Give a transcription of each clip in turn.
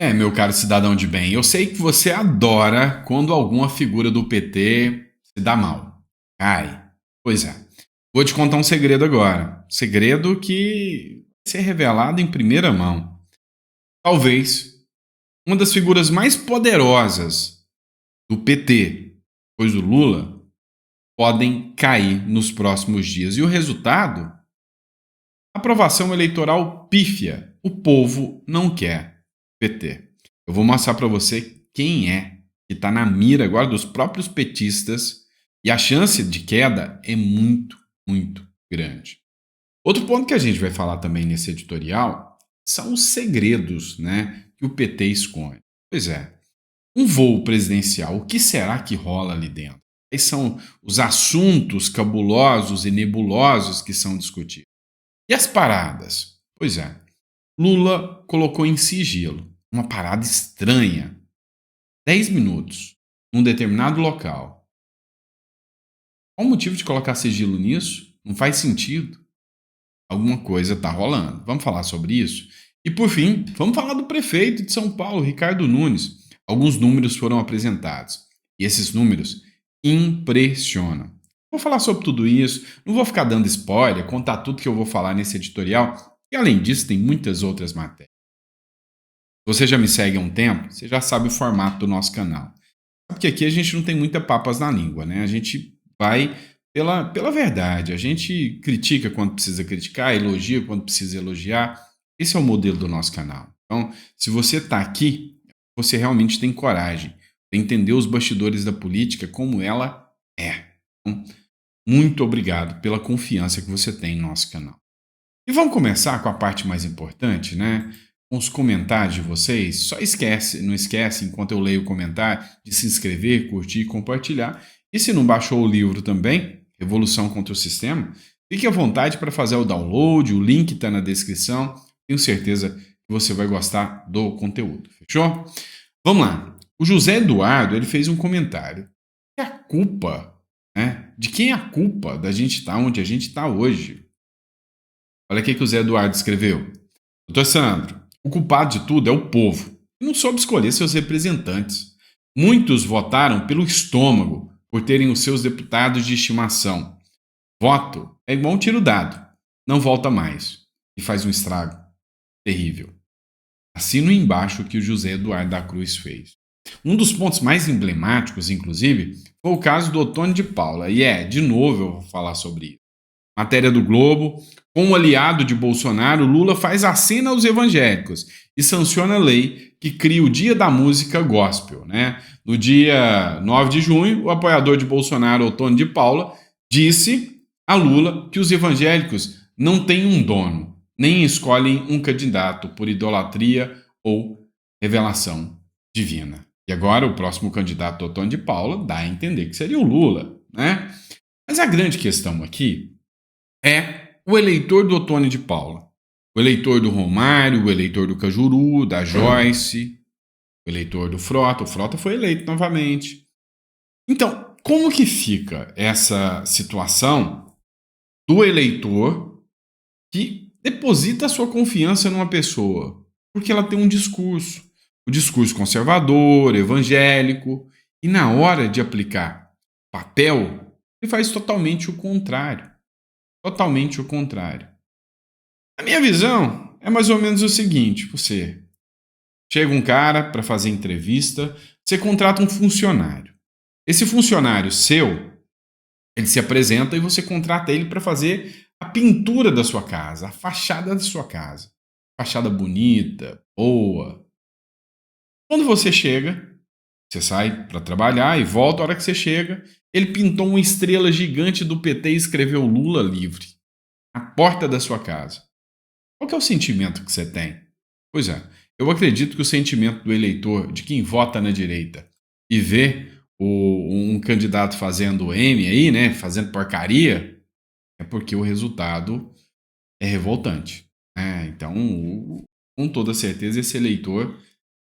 Meu caro cidadão de bem, eu sei que você adora quando alguma figura do PT se dá mal. Cai. Pois é. Vou te contar um segredo agora. Segredo que vai ser revelado em primeira mão. Talvez uma das figuras mais poderosas do PT, pois o Lula, podem cair nos próximos dias. E o resultado? Aprovação eleitoral pífia. O povo não quer PT. Eu vou mostrar para você quem é que está na mira agora dos próprios petistas e a chance de queda é muito, muito grande. Outro ponto que a gente vai falar também nesse editorial são os segredos, né, que o PT esconde. Pois é, um voo presidencial, o que será que rola ali dentro? Quais são os assuntos cabulosos e nebulosos que são discutidos? E as paradas? Pois é, Lula colocou em sigilo uma parada estranha, 10 minutos, num determinado local. Qual o motivo de colocar sigilo nisso? Não faz sentido. Alguma coisa está rolando. Vamos falar sobre isso? E por fim, vamos falar do prefeito de São Paulo, Ricardo Nunes. Alguns números foram apresentados. E esses números impressionam. Vou falar sobre tudo isso, não vou ficar dando spoiler, contar tudo que eu vou falar nesse editorial. E além disso, tem muitas outras matérias. Você já me segue há um tempo, você já sabe o formato do nosso canal. Porque aqui a gente não tem muita papas na língua, né? A gente vai pela verdade. A gente critica quando precisa criticar, elogia quando precisa elogiar. Esse é o modelo do nosso canal. Então, se você está aqui, você realmente tem coragem de entender os bastidores da política como ela é. Então, muito obrigado pela confiança que você tem no nosso canal. E vamos começar com a parte mais importante, né? Com os comentários de vocês. Só esquece, não esquece, enquanto eu leio o comentário, de se inscrever, curtir e compartilhar. E se não baixou o livro também, Revolução contra o Sistema, fique à vontade para fazer o download, o link está na descrição. Tenho certeza que você vai gostar do conteúdo. Fechou? Vamos lá. O José Eduardo ele fez um comentário. E a culpa, né? De quem é a culpa da gente estar onde a gente está hoje? Olha o que o Zé Eduardo escreveu. Doutor Sandro, o culpado de tudo é o povo, que não soube escolher seus representantes. Muitos votaram pelo estômago, por terem os seus deputados de estimação. Voto é igual um tiro dado, não volta mais, e faz um estrago terrível. Assino embaixo o que o José Eduardo da Cruz fez. Um dos pontos mais emblemáticos, inclusive, foi o caso do Otônio de Paula, e de novo eu vou falar sobre isso. Matéria do Globo. Com o aliado de Bolsonaro, Lula faz acena aos evangélicos e sanciona a lei que cria o Dia da Música Gospel. Né? No dia 9 de junho, o apoiador de Bolsonaro, Otônio de Paula, disse a Lula que os evangélicos não têm um dono, nem escolhem um candidato por idolatria ou revelação divina. E agora o próximo candidato, Otônio de Paula, dá a entender que seria o Lula. Né? Mas a grande questão aqui é o eleitor do Otônio de Paula, o eleitor do Romário, o eleitor do Cajuru, da Joyce, o eleitor do Frota. O Frota foi eleito novamente. Então, como que fica essa situação do eleitor que deposita a sua confiança numa pessoa? Porque ela tem um discurso, o discurso conservador, evangélico, e na hora de aplicar papel, ele faz totalmente o contrário. Totalmente o contrário. A minha visão é mais ou menos o seguinte: você chega um cara para fazer entrevista, você contrata um funcionário. Esse funcionário seu, ele se apresenta e você contrata ele para fazer a pintura da sua casa, a fachada da sua casa. Fachada bonita, boa. Quando você chega, você sai para trabalhar e volta. A hora que você chega, ele pintou uma estrela gigante do PT e escreveu Lula livre na porta da sua casa. Qual que é o sentimento que você tem? Pois é, eu acredito que o sentimento do eleitor, de quem vota na direita e vê um candidato fazendo M aí, né, fazendo porcaria, é porque o resultado é revoltante. Né? Então, com toda certeza, esse eleitor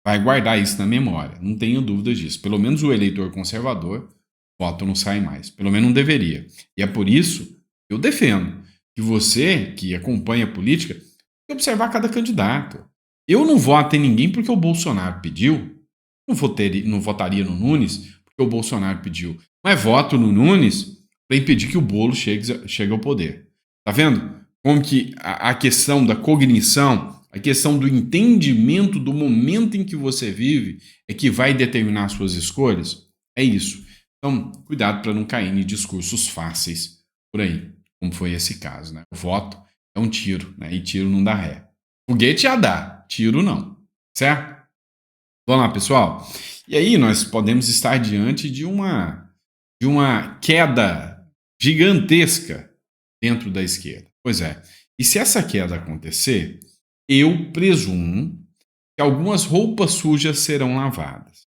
vai guardar isso na memória. Não tenho dúvidas disso. Pelo menos o eleitor conservador, voto não sai mais. Pelo menos não deveria. E é por isso que eu defendo que você, que acompanha a política, tem que observar cada candidato. Eu não voto em ninguém porque o Bolsonaro pediu. Não votaria no Nunes porque o Bolsonaro pediu. Mas voto no Nunes para impedir que o Bolo chegue ao poder. Tá vendo? Como que a questão da cognição, a questão do entendimento do momento em que você vive é que vai determinar as suas escolhas? É isso. Então, cuidado para não cair em discursos fáceis por aí, como foi esse caso, né? O voto é um tiro, né? E tiro não dá ré. Foguete já dá, tiro não. Certo? Vamos lá, pessoal. E aí nós podemos estar diante de uma queda gigantesca dentro da esquerda. Pois é. E se essa queda acontecer, eu presumo que algumas roupas sujas serão lavadas.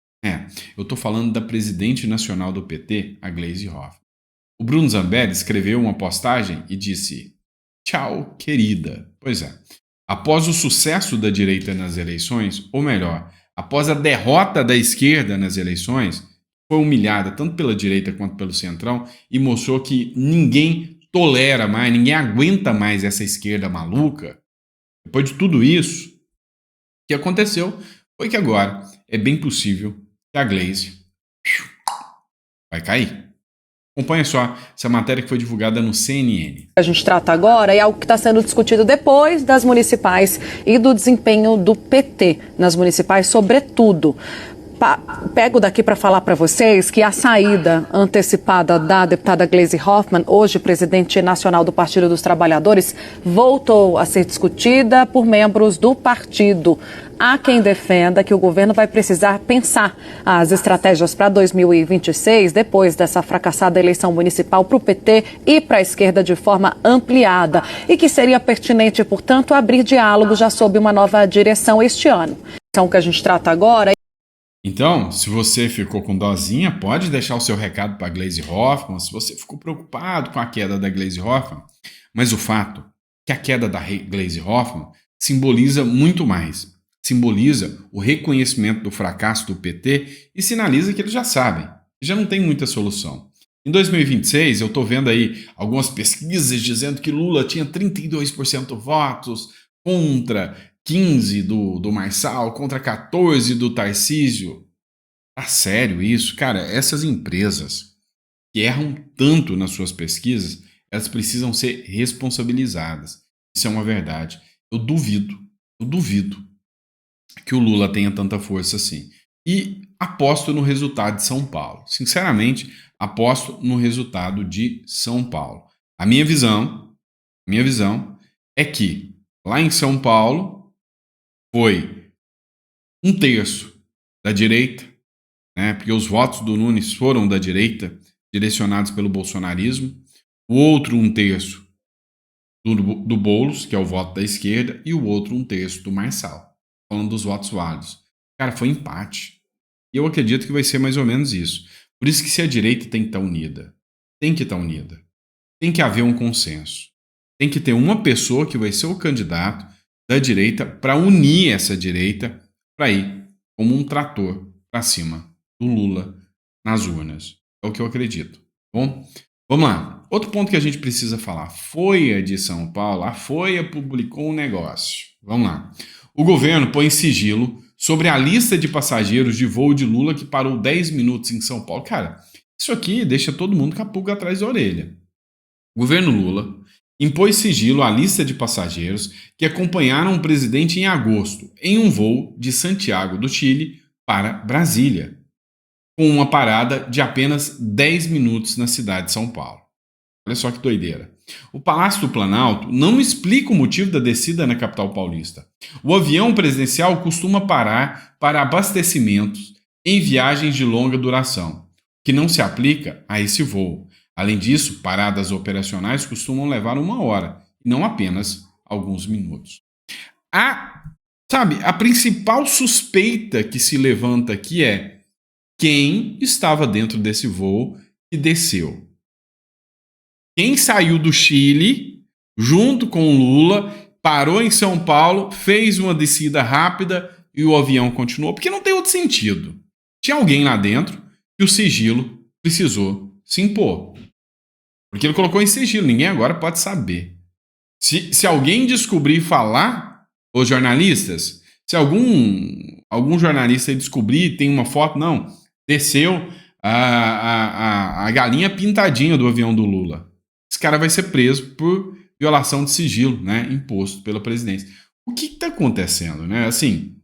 Eu estou falando da presidente nacional do PT, a Gleisi Hoffmann. O Bruno Zambelli escreveu uma postagem e disse: "Tchau, querida." Pois é. Após o sucesso da direita nas eleições, ou melhor, após a derrota da esquerda nas eleições, foi humilhada tanto pela direita quanto pelo centrão e mostrou que ninguém tolera mais, ninguém aguenta mais essa esquerda maluca. Depois de tudo isso, o que aconteceu foi que agora é bem possível que a Gleisi vai cair. Acompanha só essa matéria que foi divulgada no CNN. A gente trata agora é algo que está sendo discutido depois das municipais e do desempenho do PT nas municipais, sobretudo. Pego daqui para falar para vocês que a saída antecipada da deputada Gleisi Hoffmann, hoje presidente nacional do Partido dos Trabalhadores, voltou a ser discutida por membros do partido. Há quem defenda que o governo vai precisar pensar as estratégias para 2026, depois dessa fracassada eleição municipal para o PT e para a esquerda de forma ampliada, e que seria pertinente, portanto, abrir diálogo já sob uma nova direção este ano. Então, o que a gente trata agora... Então, se você ficou com dozinha, pode deixar o seu recado para a Gleisi Hoffmann, se você ficou preocupado com a queda da Gleisi Hoffmann, mas o fato é que a queda da Gleisi Hoffmann simboliza muito mais. Simboliza o reconhecimento do fracasso do PT e sinaliza que eles já sabem, já não tem muita solução. Em 2026, eu estou vendo aí algumas pesquisas dizendo que Lula tinha 32% votos contra 15 do Marçal, contra 14 do Tarcísio. Tá sério isso? Cara, essas empresas que erram tanto nas suas pesquisas, elas precisam ser responsabilizadas. Isso é uma verdade. Eu duvido que o Lula tenha tanta força assim. E aposto no resultado de São Paulo. Sinceramente, aposto no resultado de São Paulo. A minha visão é que lá em São Paulo foi um terço da direita, né, porque os votos do Nunes foram da direita, direcionados pelo bolsonarismo, o outro um terço do Boulos, que é o voto da esquerda, e o outro um terço do Marçal, falando dos votos válidos. Cara, foi empate. E eu acredito que vai ser mais ou menos isso. Por isso que se a direita tem que estar unida, tem que estar unida, tem que haver um consenso. Tem que ter uma pessoa que vai ser o candidato da direita para unir essa direita para ir como um trator para cima do Lula nas urnas. É o que eu acredito. Bom, vamos lá. Outro ponto que a gente precisa falar. Folha de São Paulo. A Folha publicou um negócio. Vamos lá. O governo põe sigilo sobre a lista de passageiros de voo de Lula que parou 10 minutos em São Paulo. Cara, isso aqui deixa todo mundo com a pulga atrás da orelha. O governo Lula impôs sigilo à lista de passageiros que acompanharam o presidente em agosto em um voo de Santiago do Chile para Brasília, com uma parada de apenas 10 minutos na cidade de São Paulo. Olha só que doideira. O Palácio do Planalto não explica o motivo da descida na capital paulista. O avião presidencial costuma parar para abastecimentos em viagens de longa duração, que não se aplica a esse voo. Além disso, paradas operacionais costumam levar 1 hora, e não apenas alguns minutos. A principal suspeita que se levanta aqui é quem estava dentro desse voo e desceu. Quem saiu do Chile, junto com o Lula, parou em São Paulo, fez uma descida rápida e o avião continuou, porque não tem outro sentido. Tinha alguém lá dentro que o sigilo precisou se impor. Porque ele colocou em sigilo, ninguém agora pode saber. Se alguém descobrir e falar, os jornalistas, Se algum jornalista descobrir, tem uma foto, não, desceu a galinha pintadinha do avião do Lula. Esse cara vai ser preso por violação de sigilo, né, imposto pela presidência. O que está acontecendo, né? Assim,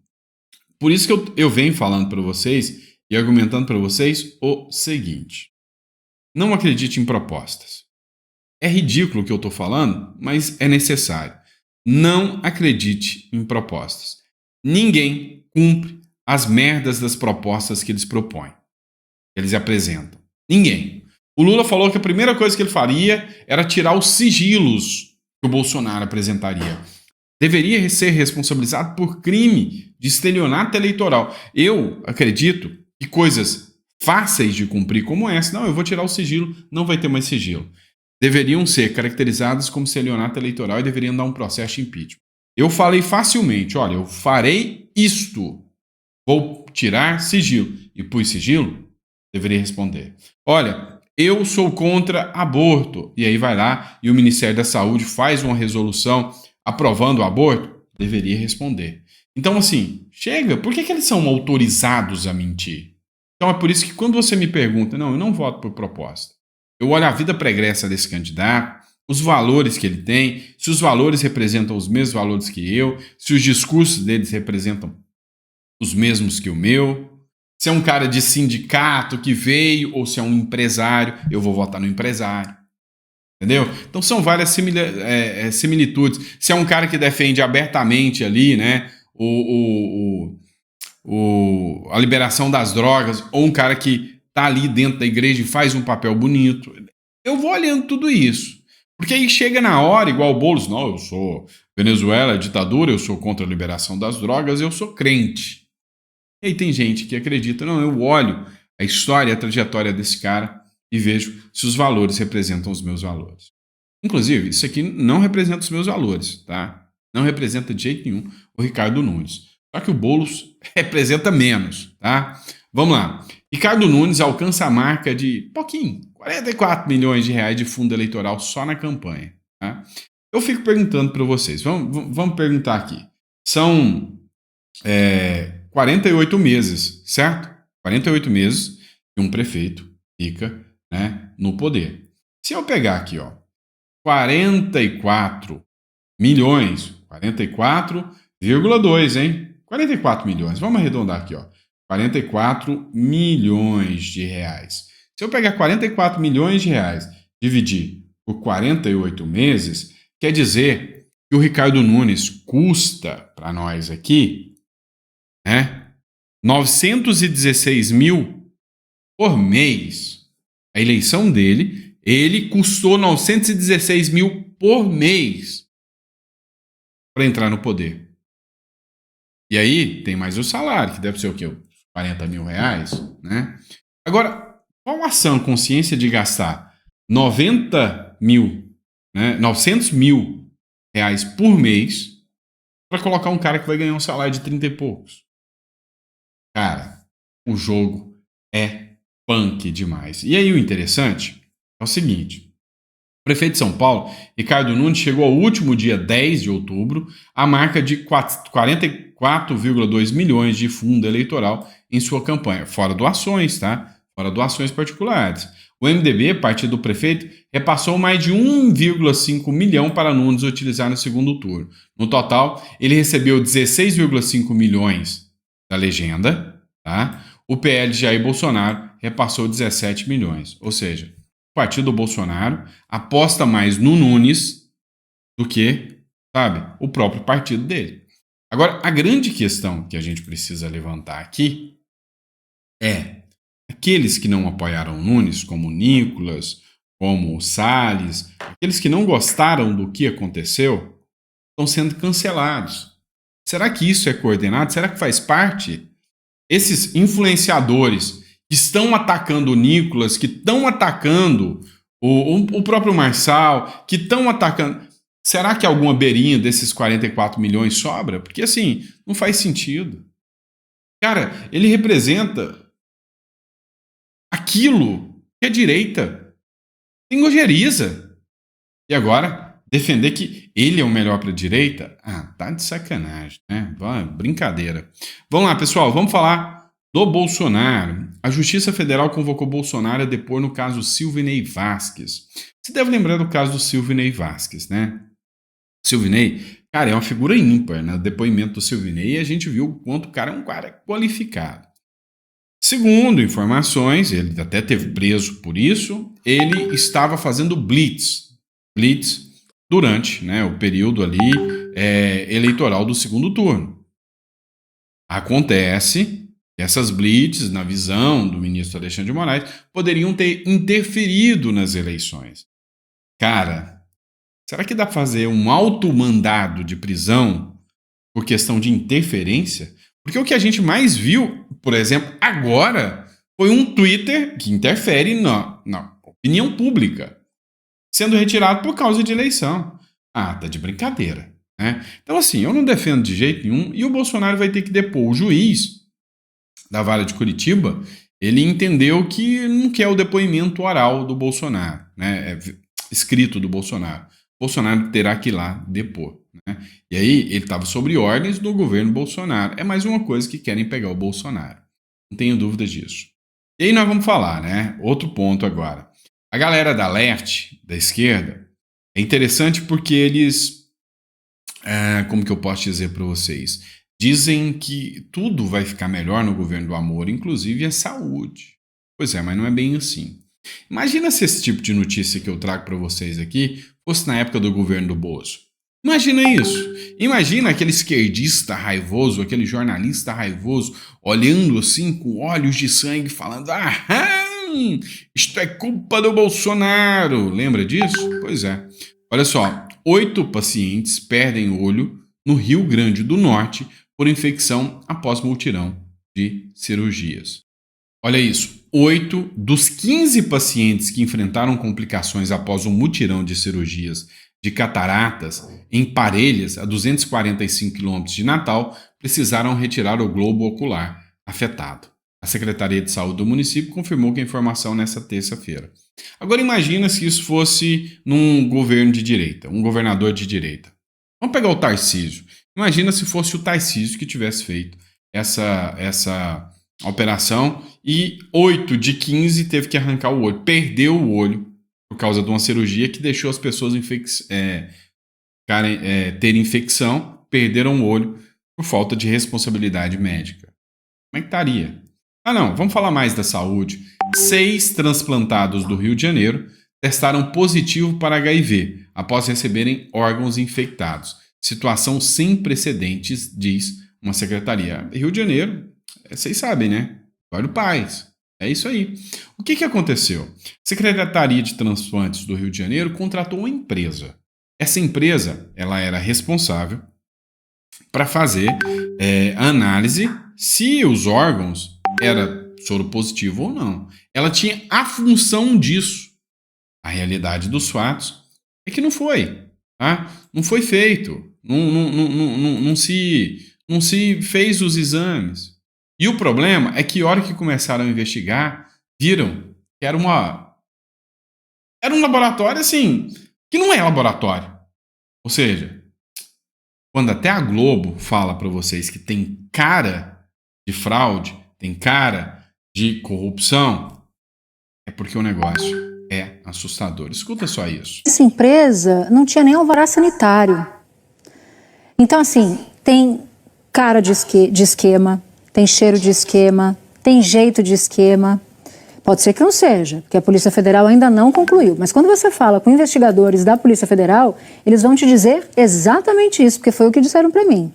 por isso que eu venho falando para vocês e argumentando para vocês o seguinte: não acredite em propostas. É ridículo o que eu estou falando, mas é necessário. Não acredite em propostas. Ninguém cumpre as merdas das propostas que eles propõem, que eles apresentam. Ninguém. O Lula falou que a primeira coisa que ele faria era tirar os sigilos que o Bolsonaro apresentaria. Deveria ser responsabilizado por crime de estelionato eleitoral. Eu acredito que coisas fáceis de cumprir como essa, não, eu vou tirar o sigilo, não vai ter mais sigilo, deveriam ser caracterizadas como estelionato eleitoral e deveriam dar um processo de impeachment. Eu falei facilmente, olha, eu farei isto, vou tirar sigilo. E pus sigilo, deveria responder. Olha, eu sou contra aborto. E aí vai lá e o Ministério da Saúde faz uma resolução aprovando o aborto, deveria responder. Então, assim, chega, por que eles são autorizados a mentir? Então é por isso que quando você me pergunta, não, eu não voto por proposta. Eu olho a vida pregressa desse candidato, os valores que ele tem, se os valores representam os mesmos valores que eu, se os discursos deles representam os mesmos que o meu, se é um cara de sindicato que veio ou se é um empresário, eu vou votar no empresário. Entendeu? Então são várias similitudes. Se é um cara que defende abertamente ali, né, a liberação das drogas, ou um cara que tá ali dentro da igreja e faz um papel bonito, eu vou olhando tudo isso. Porque aí chega na hora, igual o Boulos, não, eu sou Venezuela, ditadura, eu sou contra a liberação das drogas, eu sou crente. E aí tem gente que acredita, não, eu olho a história, a trajetória desse cara e vejo se os valores representam os meus valores. Inclusive, isso aqui não representa os meus valores, tá? Não representa de jeito nenhum o Ricardo Nunes. Só que o Boulos representa menos, tá? Vamos lá. Ricardo Nunes alcança a marca de pouquinho, 44 milhões de reais de fundo eleitoral só na campanha, tá? Eu fico perguntando para vocês, vamos perguntar aqui. São 48 meses, certo? 48 meses que um prefeito fica, né, no poder. Se eu pegar aqui, ó, 44 milhões, 44,2, hein? 44 milhões, vamos arredondar aqui, ó. 44 milhões de reais. Se eu pegar 44 milhões de reais, dividir por 48 meses, quer dizer que o Ricardo Nunes custa para nós aqui, né, 916 mil por mês. A eleição dele, ele custou 916 mil por mês para entrar no poder. E aí tem mais o salário, que deve ser o quê? 40 mil reais, né? Agora, qual a sã consciência de gastar 90 mil, né, 900 mil reais por mês para colocar um cara que vai ganhar um salário de 30 e poucos? Cara, o jogo é punk demais. E aí o interessante é o seguinte: o prefeito de São Paulo, Ricardo Nunes, chegou ao último dia 10 de outubro à marca de 44,2 milhões de fundo eleitoral em sua campanha, fora doações, tá? Fora doações particulares. O MDB, partido do prefeito, repassou mais de 1,5 milhão para Nunes utilizar no segundo turno. No total, ele recebeu 16,5 milhões da legenda, tá? O PL de Jair Bolsonaro repassou 17 milhões. Ou seja, o partido do Bolsonaro aposta mais no Nunes do que, sabe, o próprio partido dele. Agora, a grande questão que a gente precisa levantar aqui é: aqueles que não apoiaram o Nunes, como o Nicolas, como o Salles, aqueles que não gostaram do que aconteceu, estão sendo cancelados. Será que isso é coordenado? Será que faz parte? Esses influenciadores que estão atacando o Nicolas, que estão atacando o próprio Marçal, que estão atacando... Será que alguma beirinha desses 44 milhões sobra? Porque, assim, não faz sentido. Cara, ele representa aquilo que a direita tem ojeriza. E agora defender que ele é o melhor para a direita? Ah, tá de sacanagem, né? Brincadeira. Vamos lá, pessoal, vamos falar do Bolsonaro. A Justiça Federal convocou Bolsonaro a depor no caso Silvinei Vasquez. Você deve lembrar do caso do Silvinei Vasquez, né? Silvinei, cara, é uma figura ímpar, né? O depoimento do Silvinei, e a gente viu o quanto o cara é um cara qualificado. Segundo informações, ele até teve preso por isso, ele estava fazendo blitz durante, né, o período ali eleitoral do segundo turno. Acontece que essas blitz, na visão do ministro Alexandre de Moraes, poderiam ter interferido nas eleições. Cara, será que dá para fazer um automandado de prisão por questão de interferência? Porque o que a gente mais viu, por exemplo, agora, foi um Twitter que interfere na opinião pública, sendo retirado por causa de eleição. Ah, tá de brincadeira, né? Então, assim, eu não defendo de jeito nenhum, e o Bolsonaro vai ter que depor. O juiz da Vara de Curitiba, ele entendeu que não quer o depoimento oral do Bolsonaro, né? Escrito do Bolsonaro. Bolsonaro terá que ir lá depor, né? E aí ele estava sob ordens do governo Bolsonaro. É mais uma coisa que querem pegar o Bolsonaro. Não tenho dúvidas disso. E aí nós vamos falar, né? Outro ponto agora. A galera da left, da esquerda, é interessante porque eles, como que eu posso dizer para vocês? Dizem que tudo vai ficar melhor no governo do amor, inclusive a saúde. Pois é, mas não é bem assim. Imagina se esse tipo de notícia que eu trago para vocês aqui fosse na época do governo do Bozo. Imagina isso. Imagina aquele esquerdista raivoso, aquele jornalista raivoso, olhando assim com olhos de sangue, falando: isto é culpa do Bolsonaro. Lembra disso? Pois é. Olha só, 8 pacientes perdem o olho no Rio Grande do Norte por infecção após mutirão de cirurgias. Olha isso, 8 dos 15 pacientes que enfrentaram complicações após um mutirão de cirurgias de cataratas em Parelhas, a 245 quilômetros de Natal, precisaram retirar o globo ocular afetado. A Secretaria de Saúde do município confirmou que a informação nessa terça-feira. Agora imagina se isso fosse num governo de direita, um governador de direita. Vamos pegar o Tarcísio. Imagina se fosse o Tarcísio que tivesse feito essa operação e 8 de 15 teve que arrancar o olho. Perdeu o olho por causa de uma cirurgia que deixou as pessoas terem infecção, perderam o olho por falta de responsabilidade médica. Como é que estaria? Não, vamos falar mais da saúde. 6 transplantados do Rio de Janeiro testaram positivo para HIV após receberem órgãos infectados. Situação sem precedentes, diz uma secretaria. Rio de Janeiro, vocês sabem, né? Olha o Paz. É isso aí. O que aconteceu? A Secretaria de Transplantes do Rio de Janeiro contratou uma empresa. Essa empresa, ela era responsável para fazer a análise se os órgãos era soro positivo ou não. Ela tinha a função disso. A realidade dos fatos é que não foi. Tá? Não foi feito. Não se fez os exames. E o problema é que, a hora que começaram a investigar, viram que era um laboratório, assim, que não é laboratório. Ou seja, quando até a Globo fala para vocês que tem cara de fraude, tem cara de corrupção, é porque o negócio é assustador. Escuta só isso. Essa empresa não tinha nem alvará sanitário. Então, assim, tem cara de esquema, tem cheiro de esquema, tem jeito de esquema. Pode ser que não seja, porque a Polícia Federal ainda não concluiu. Mas quando você fala com investigadores da Polícia Federal, eles vão te dizer exatamente isso, porque foi o que disseram para mim.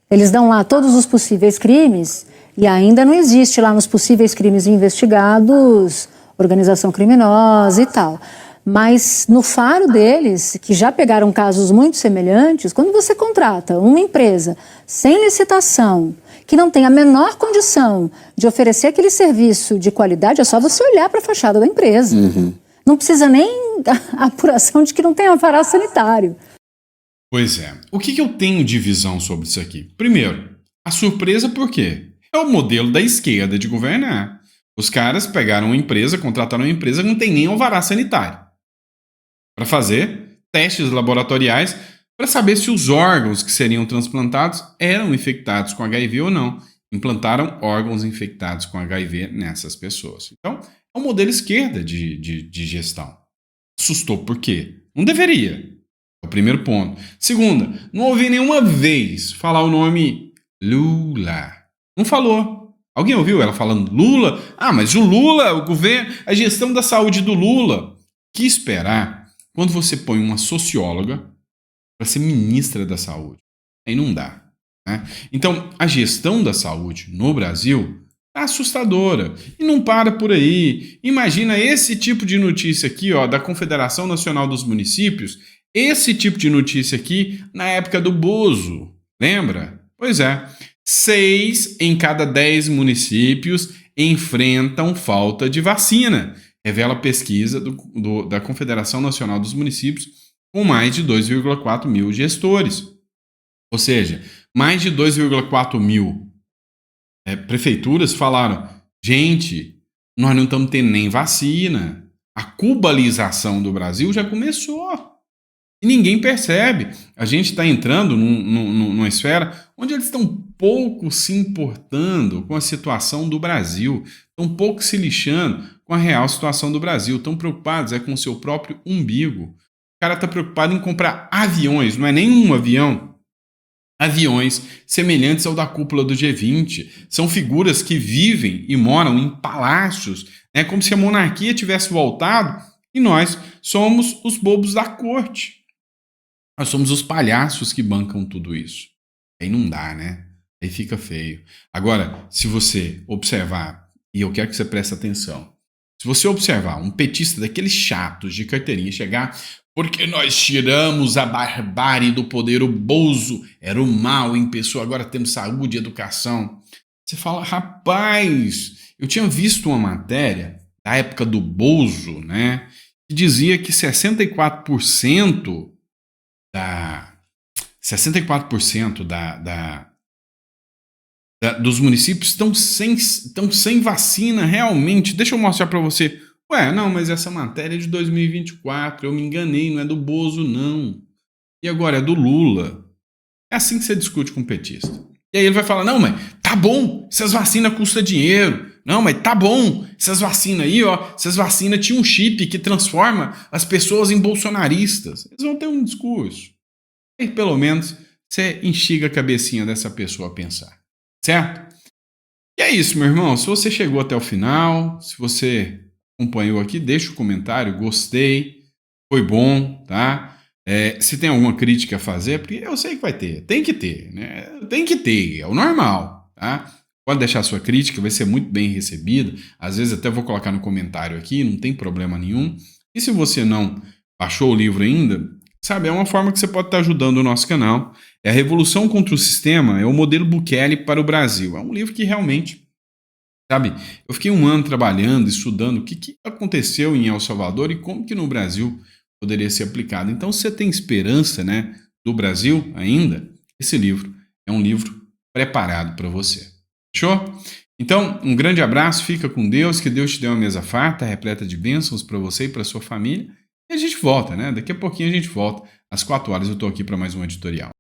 Eles dão lá todos os possíveis crimes e ainda não existe lá nos possíveis crimes investigados organização criminosa e tal. Mas no faro deles, que já pegaram casos muito semelhantes, quando você contrata uma empresa sem licitação, que não tem a menor condição de oferecer aquele serviço de qualidade, é só você olhar para a fachada da empresa. Não precisa nem a apuração de que não tem alvará sanitário. Pois é. O que eu tenho de visão sobre isso aqui? Primeiro, a surpresa por quê? É o modelo da esquerda de governar. Os caras pegaram uma empresa, contrataram uma empresa que não tem nem alvará sanitário para fazer testes laboratoriais para saber se os órgãos que seriam transplantados eram infectados com HIV ou não. Implantaram órgãos infectados com HIV nessas pessoas. Então, é um modelo esquerda de gestão. Assustou por quê? Não deveria. É o primeiro ponto. Segunda, não ouvi nenhuma vez falar o nome Lula. Não falou. Alguém ouviu ela falando Lula? Ah, mas o Lula, o governo, a gestão da saúde do Lula. Que esperar quando você põe uma socióloga para ser ministra da saúde? Aí não dá. Né? Então, a gestão da saúde no Brasil tá assustadora. E não para por aí. Imagina esse tipo de notícia aqui, ó, da Confederação Nacional dos Municípios, esse tipo de notícia aqui na época do Bozo. Lembra? Pois é. 6 em cada 10 municípios enfrentam falta de vacina, revela a pesquisa da Confederação Nacional dos Municípios, com mais de 2,4 mil gestores. Ou seja, mais de 2,4 mil prefeituras falaram: gente, nós não estamos tendo nem vacina. A cubalização do Brasil já começou. E ninguém percebe. A gente está entrando numa esfera onde eles estão pouco se importando com a situação do Brasil, estão pouco se lixando com a real situação do Brasil, estão preocupados com o seu próprio umbigo. O cara está preocupado em comprar aviões, não é nenhum avião. Aviões semelhantes ao da cúpula do G20. São figuras que vivem e moram em palácios, né, como se a monarquia tivesse voltado e nós somos os bobos da corte. Nós somos os palhaços que bancam tudo isso. Aí não dá, né? Aí fica feio. Agora, se você observar, e eu quero que você preste atenção, se você observar um petista daqueles chatos de carteirinha chegar, porque nós tiramos a barbárie do poder, o Bozo era o mal em pessoa, agora temos saúde e educação. Você fala, rapaz, eu tinha visto uma matéria da época do Bozo, né, que dizia que 64% dos municípios estão sem vacina realmente. Deixa eu mostrar para você. Ué, não, mas essa matéria é de 2024, eu me enganei, não é do Bozo, não. E agora é do Lula. É assim que você discute com o petista. E aí ele vai falar, não, mas tá bom, essas vacinas custam dinheiro. Não, mas tá bom, essas vacinas aí, ó, essas vacinas tinham um chip que transforma as pessoas em bolsonaristas. Eles vão ter um discurso. E pelo menos você instiga a cabecinha dessa pessoa a pensar. Certo? E é isso, meu irmão. Se você chegou até o final, se você acompanhou aqui, deixa o comentário, gostei, foi bom, tá? Se tem alguma crítica a fazer, porque eu sei que vai ter, tem que ter, né? Tem que ter, é o normal, tá? Pode deixar a sua crítica, vai ser muito bem recebida. Às vezes até vou colocar no comentário aqui, não tem problema nenhum. E se você não baixou o livro ainda, sabe, é uma forma que você pode estar ajudando o nosso canal. É a Revolução contra o Sistema, é o modelo Bukele para o Brasil. É um livro que realmente, sabe, eu fiquei um ano trabalhando, estudando o que aconteceu em El Salvador e como que no Brasil poderia ser aplicado. Então, se você tem esperança, né, do Brasil ainda, esse livro é um livro preparado para você. Fechou? Então, um grande abraço, fica com Deus, que Deus te dê uma mesa farta, repleta de bênçãos para você e para sua família. E a gente volta, né? Daqui a pouquinho a gente volta. Às 4 horas eu estou aqui para mais um editorial.